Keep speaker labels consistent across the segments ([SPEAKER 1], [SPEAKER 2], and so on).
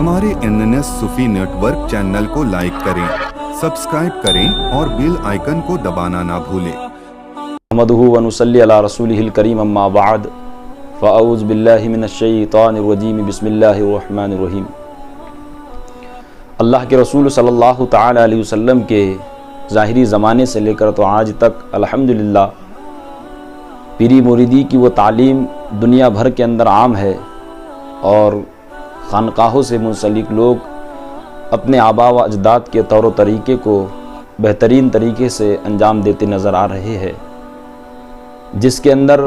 [SPEAKER 1] हमारे NNS सूफी network channel को like करें, सब्सक्राइब करें और बेल आइकन को दबाना ना भूलें।
[SPEAKER 2] नहमदुहु व नुसल्ली अला रसूलिहिल करीम अम्मा बाद फ़अऊज़ु बिल्लाहि मिनश्शैतानिर रजीम बिस्मिल्लाहिर रहमानिर रहीम। अल्लाह के रसूल सल्लल्लाहु तआला अलैहि वसल्लम के ज़ाहिरी ज़माने से लेकर तो आज तक अल्हम्दुलिल्लाह पीरी मुरीदी की वो तालीम दुनिया भर के अंदर आम है और खानकाहों से मुंसलिक लोग अपने आबा व अजदाद के तौर तरीक़े को बेहतरीन तरीके से अंजाम देते नज़र आ रहे हैं, जिसके अंदर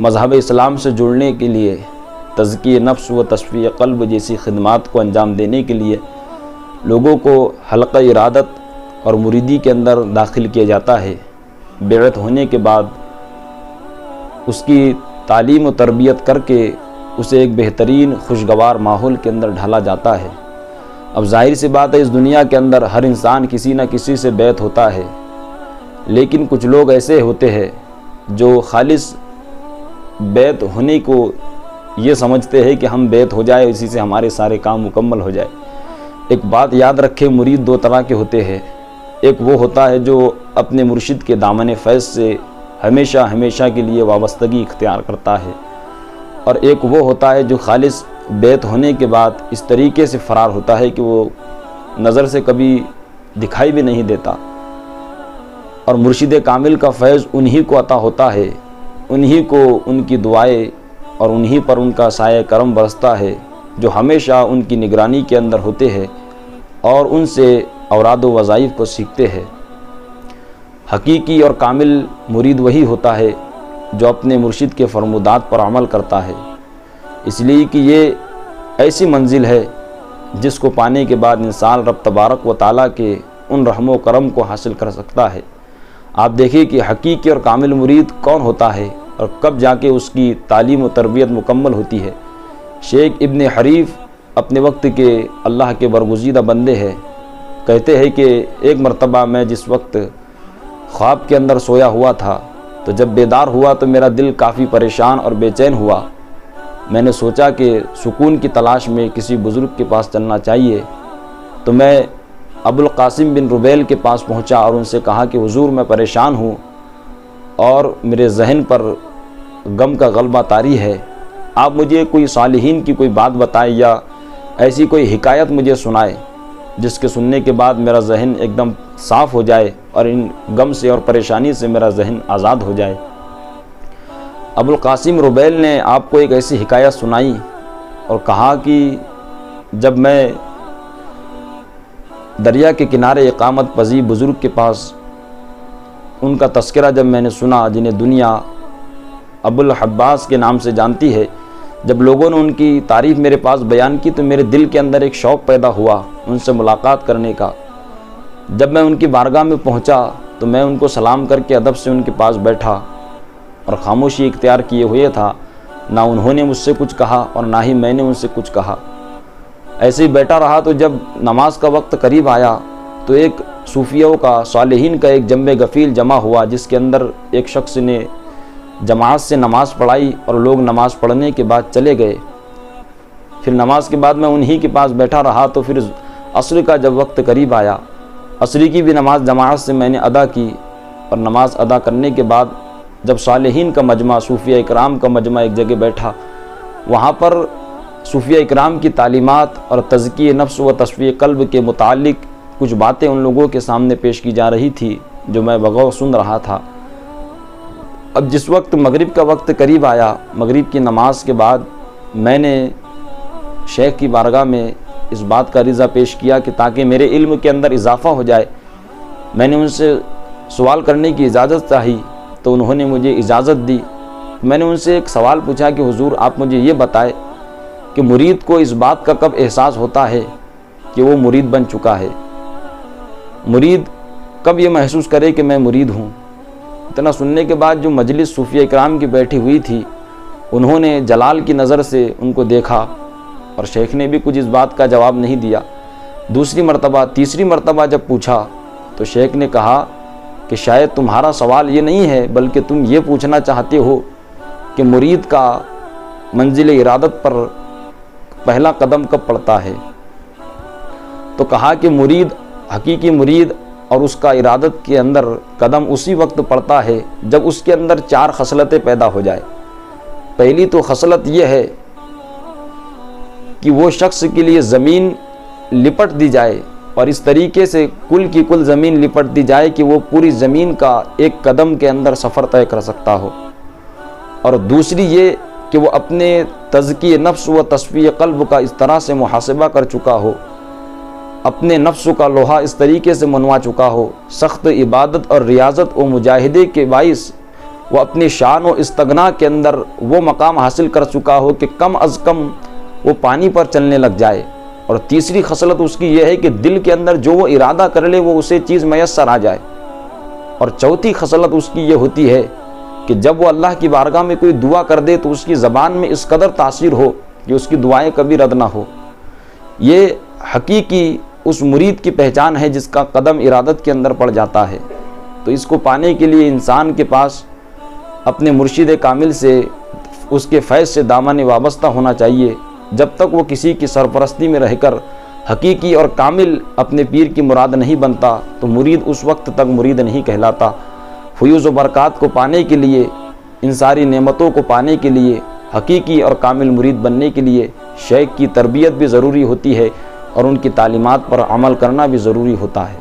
[SPEAKER 2] मज़हब इस्लाम से जुड़ने के लिए तज़किये नफ्स व तस्फ़ीय क़ल्ब जैसी खिदमात को अंजाम देने के लिए लोगों को हल्क़ा इरादत और मुरीदी के अंदर दाखिल किया जाता है। बेअत होने के बाद उसकी तालीम व तरबियत करके उसे एक बेहतरीन खुशगवार माहौल के अंदर ढाला जाता है। अब ज़ाहिर सी बात है, इस दुनिया के अंदर हर इंसान किसी न किसी से बैत होता है, लेकिन कुछ लोग ऐसे होते हैं जो खालिस बैत होने को ये समझते हैं कि हम बैत हो जाए, इसी से हमारे सारे काम मुकम्मल हो जाए। एक बात याद रखें, मुरीद दो तरह के होते हैं। एक वो होता है जो अपने मुर्शिद के दामन फैज़ से हमेशा हमेशा के लिए वाबस्तगी इख्तियार करता है, और एक वो होता है जो खालिस बैत होने के बाद इस तरीके से फ़रार होता है कि वो नज़र से कभी दिखाई भी नहीं देता। और मुर्शिद कामिल का फैज़ उन्हीं को अता होता है, उन्हीं को उनकी दुआएं और उन्हीं पर उनका साया करम बरसता है, जो हमेशा उनकी निगरानी के अंदर होते हैं और उनसे औराद व वज़ाइफ को सीखते हैं। हकीकी और कामिल मुरीद वही होता है जो अपने मुर्शिद के फरमुदात पर अमल करता है, इसलिए कि ये ऐसी मंजिल है जिसको पाने के बाद इंसान रब तबारक व ताला के उन रहमो करम को हासिल कर सकता है। आप देखिए कि हकीकी और कामिल मुरीद कौन होता है और कब जाके उसकी तालीम व तरबियत मुकम्मल होती है। शेख इब्न हरीफ अपने वक्त के अल्लाह के बरगुज़ीदा बंदे हैं। कहते हैं कि एक मरतबा मैं जिस वक्त ख्वाब के अंदर सोया हुआ था, तो जब बेदार हुआ तो मेरा दिल काफ़ी परेशान और बेचैन हुआ। मैंने सोचा कि सुकून की तलाश में किसी बुज़ुर्ग के पास चलना चाहिए, तो मैं अबुल कासिम बिन रुबैल के पास पहुंचा और उनसे कहा कि हुजूर, मैं परेशान हूं और मेरे जहन पर गम का गलबा तारी है, आप मुझे कोई सालिहीन की कोई बात बताएं या ऐसी कोई हिकायत मुझे सुनाए जिसके सुनने के बाद मेरा जहन एकदम साफ़ हो जाए और इन गम से और परेशानी से मेरा जहन आज़ाद हो जाए। अबुल कासिम रुबैल ने आपको एक ऐसी हिकायत सुनाई और कहा कि जब मैं दरिया के किनारे इकामत पज़ीर बुज़ुर्ग के पास उनका तस्करा जब मैंने सुना, जिन्हें दुनिया अबुल हब्बास के नाम से जानती है, जब लोगों ने उनकी तारीफ़ मेरे पास बयान की तो मेरे दिल के अंदर एक शौक़ पैदा हुआ उनसे मुलाकात करने का। जब मैं उनकी बारगाह में पहुंचा तो मैं उनको सलाम करके अदब से उनके पास बैठा और खामोशी इख्तियार किए हुए था। ना उन्होंने मुझसे कुछ कहा और ना ही मैंने उनसे कुछ कहा। ऐसे ही बैठा रहा। तो जब नमाज का वक्त करीब आया तो एक सूफियों का, सालिहीन का एक जम्बे गफ़ील जमा हुआ, जिसके अंदर एक शख्स ने जमात से नमाज़ पढ़ाई और लोग नमाज़ पढ़ने के बाद चले गए। फिर नमाज के बाद मैं उन्हीं के पास बैठा रहा। तो फिर असर का जब वक्त करीब आया, असरी की भी नमाज जमात से मैंने अदा की, और नमाज अदा करने के बाद जब सालिहीन का मजमा, सूफिया इकराम का मजमा एक जगह बैठा, वहाँ पर सूफिया इकराम की तालीमात और तज़किये नफ्स व तस्फ़ीय क़ल्ब के मुतालिक कुछ बातें उन लोगों के सामने पेश की जा रही थी, जो मैं बगौर सुन रहा था। अब जिस वक्त मगरिब का वक्त करीब आया, मगरिब की नमाज के बाद मैंने शेख की बारगाह में इस बात का रिज़ा पेश किया कि ताकि मेरे इल्म के अंदर इजाफ़ा हो जाए। मैंने उनसे सवाल करने की इजाज़त चाही तो उन्होंने मुझे इजाज़त दी। मैंने उनसे एक सवाल पूछा कि हुजूर, आप मुझे ये बताएं कि मुरीद को इस बात का कब एहसास होता है कि वो मुरीद बन चुका है। मुरीद कब ये महसूस करे कि मैं मुरीद हूँ। इतना सुनने के बाद जो मजलिस सूफिया इकराम की बैठी हुई थी, उन्होंने जलाल की नज़र से उनको देखा और शेख ने भी कुछ इस बात का जवाब नहीं दिया। दूसरी मरतबा, तीसरी मरतबा जब पूछा तो शेख ने कहा कि शायद तुम्हारा सवाल ये नहीं है, बल्कि तुम ये पूछना चाहते हो कि मुरीद का मंजिल इरादत पर پہلا قدم کب پڑتا ہے؟ تو کہا کہ مرید، حقیقی مرید اور اس کا ارادت کے اندر قدم اسی وقت پڑتا ہے جب اس کے اندر 4 خصلتیں پیدا ہو جائے۔ پہلی تو خصلت یہ ہے کہ وہ شخص کے لیے زمین لپٹ دی جائے، اور اس طریقے سے کل کی کل زمین لپٹ دی جائے کہ وہ پوری زمین کا ایک قدم کے اندر سفر طے کر سکتا ہو۔ اور دوسری یہ کہ وہ اپنے تزکیہ نفس و تصفیہ قلب کا اس طرح سے محاسبہ کر چکا ہو، اپنے نفس کا لوہا اس طریقے سے منوا چکا ہو، سخت عبادت اور ریاضت و مجاہدے کے باعث وہ اپنی شان و استغنا کے اندر وہ مقام حاصل کر چکا ہو کہ کم از کم وہ پانی پر چلنے لگ جائے۔ اور تیسری خصلت اس کی یہ ہے کہ دل کے اندر جو وہ ارادہ کر لے وہ اسے چیز میسر آ جائے۔ اور چوتھی خصلت اس کی یہ ہوتی ہے کہ جب وہ اللہ کی بارگاہ میں کوئی دعا کر دے تو اس کی زبان میں اس قدر تاثیر ہو کہ اس کی دعائیں کبھی رد نہ ہو۔ یہ حقیقی اس مرید کی پہچان ہے جس کا قدم ارادت کے اندر پڑ جاتا ہے۔ تو اس کو پانے کے لیے انسان کے پاس اپنے مرشد کامل سے، اس کے فیض سے دامن وابستہ ہونا چاہیے۔ جب تک وہ کسی کی سرپرستی میں رہ کر حقیقی اور کامل اپنے پیر کی مراد نہیں بنتا تو مرید اس وقت تک مرید نہیں کہلاتا۔ فیوز و برکات کو پانے کے لیے، ان ساری نعمتوں کو پانے کے لیے، حقیقی اور کامل مرید بننے کے لیے شیخ کی تربیت بھی ضروری ہوتی ہے اور ان کی تعلیمات پر عمل کرنا بھی ضروری ہوتا ہے۔